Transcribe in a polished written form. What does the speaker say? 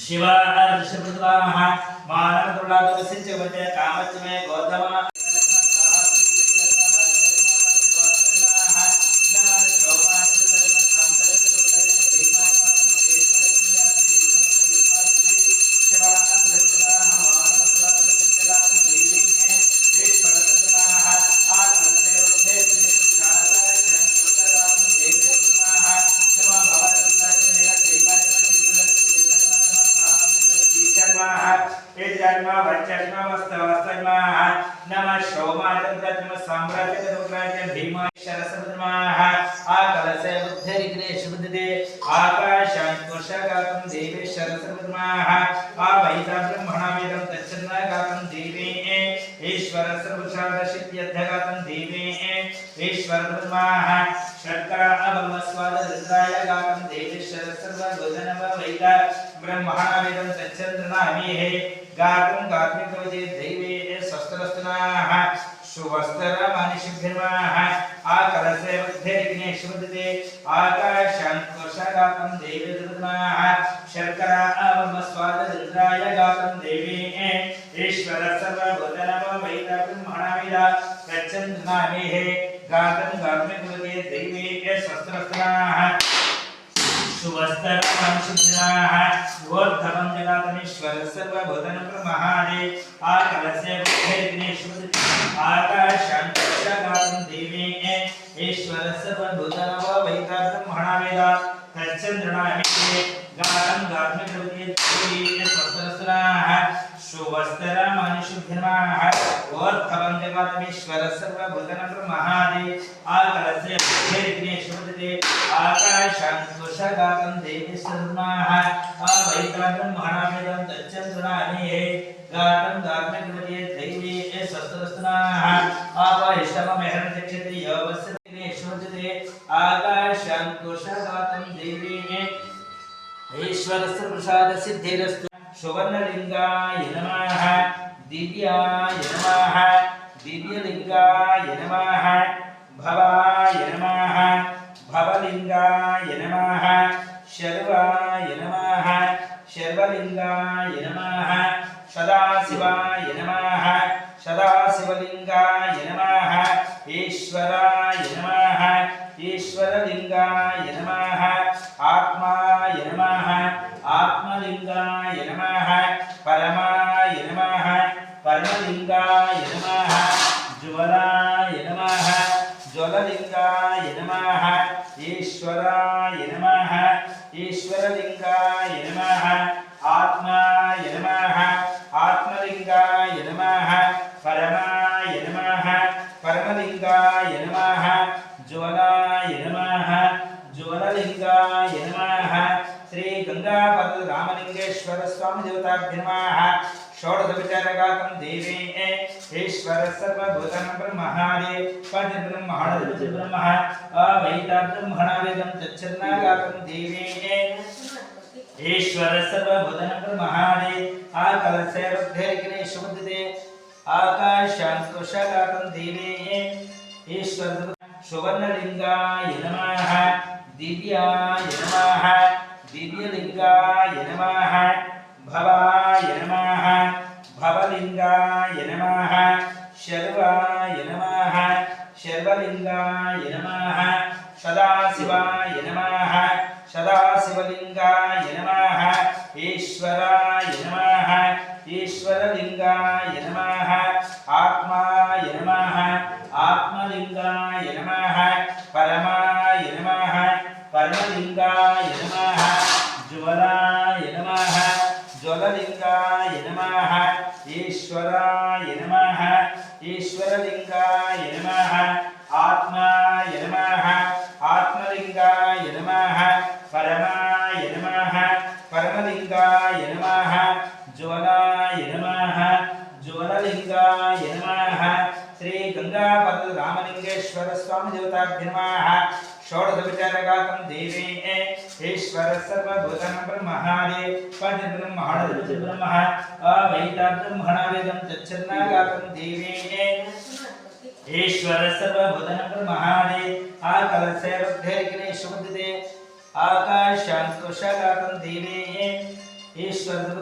शिवा अर्षभृद्वाः मानवदुर्लादवसिञ्चवते कामच्मे गौतमा नमः शोमाचन्द्रजम साम्राज्यरुद्राज्य भीमेश्वरसमुद्रमाः आकलसे बुद्धिरिग्रेश बुद्धि आकाशान्तोषगातं देवेश्वरसमुद्रमाः आवैता ब्रह्मणावेदं तच्छन्नागातं देवे ईश्वरसर्वशादशित्यध्यगातं देवे ईश्वरब्रह्माः षट्करा अवमस्वादरुद्राय गातं देवेश्वरसर्वगोधनवैता ब्रह्मणावेदं तच्छन्द्रनामेः गातं गात्मिकवजे दैवे स्वस्त्रस्तनाः शुभस्तरमानिषिभिर्माः आकलसे बुद्धिर्विघ्नेश्वरदते आकाशान्तोषगातं देवेर्दमाः शर्करा अवमस्वादरुद्राय गातं देवे ईश्वरसर्वभूतनवैता ब्रह्मणावेदा तच्छन्द्रनामेः गातं गात्मिकवजे दैवे स्वस्त्रस्तनाः शुभस्तरमानिषिभिर्माः ऊर्ध्वं जगातमीश्वर सर्वभूतनं ब्रह्मादे आकलस्य बुद्धिर्विघ्नेश्वरदते आकाशान्तोषगातं देवे ईश्वर सर्वभूतनवैता ब्रह्मणावेदा तच्छन्द्रनामेः गातं गात्मिकवजे दैवे स्वस्त्रस्तनाः शुभस्तरमानिषिभिर्माः ऊर्ध्वं जगातमीश्वर सर्वभूतनं ब्रह्मादे आकलस्य बुद्धिर्विघ्नेश्वरदते आकाशान्तोषगातं देवेश्वरब्रह्माः आवैता ब्रह्मणावेदं तच्छन्द्रनामेः गातं गात्मिकवजे दैवे स्वस्त्रस्तनाः आवाहिष्टममेहरनक्षत्रे योगस्य विघ्नेश्वरदते आकाशान्तोषगातं देवे ईश्वरस्य प्रसादसिद्धिरस्तु सुवर्णलिंगाय नमः दिव्याय नमः दिव्यलिंगाय नमः भवाय नमः भवलिंगाय नमः शर्वाय नमः शर्वलिंगाय नमः सदाशिवाय नमः सदाशिवलिंगाय नमः ईश्वराय नमः ईश्वरलिंगाय नमः आत्माय नमः आत्मलिंगाय नमः परमाय नमः परमलिंगाय नमः ज्वलाय नमः ज्वललिंगाय नमः ईश्वराय नमः ईश्वरलिंगाय नमः आत्माय नमः आत्मलिंगाय नमः परमाय नमः परमलिंगाय नमः ज्वलाय नमः ज्वललिंगाय नमः श्री गंगापद रामलिंगेश्वर स्वामी देवताभ्यो नमः षोडशोपचारगातं देवे ईश्वर सर्वभूतानां ब्रह्महारे परब्रह्मणो ब्रह्मः अवैता ब्रह्मणावेदं तच्छन्नागातं देवे ईश्वर सर्वभूतानां ब्रह्महारे आकलसे बुद्धिर्विघ्नेश्वरदते आकाशान्तोषगातं देवे ईश्वर सुवर्णलिंगाय नमः दिव्याय नमः दिव्यलिंगाय नमः भवाय नमः भवलिंगाय नमः शर्वाय नमः शर्वलिंगाय नमः सदाशिवाय नमः सदाशिवलिंगाय नमः ईश्वराय नमः ईश्वरलिंगाय नमः आत्माय नमः आत्मलिंगाय नमः परमाय नमः परमलिंगाय नमः ज्वलाय नमः ज्वललिंगाय नमः ईश्वराय नमः ईश्वरलिंगाय नमः आत्माय नमः आत्मलिंगाय नमः परमाय नमः परमलिंगाय नमः ज्वलाय नमः ज्वललिंगाय नमः श्री गंगापद रामलिंगेश्वर स्वामी देवताभ्यो नमः षोडशोपचारगातं देवे ईश्वर सर्वभूतानां ब्रह्महारे परब्रह्मणो ब्रह्मः अवैता ब्रह्मणावेदं तच्छन्नागातं देवे ईश्वर सर्वभूतानां ब्रह्महारे आकलसे बुद्धिर्विघ्नेश्वरदते आकाशान्तुषगातं देवे ईश्वर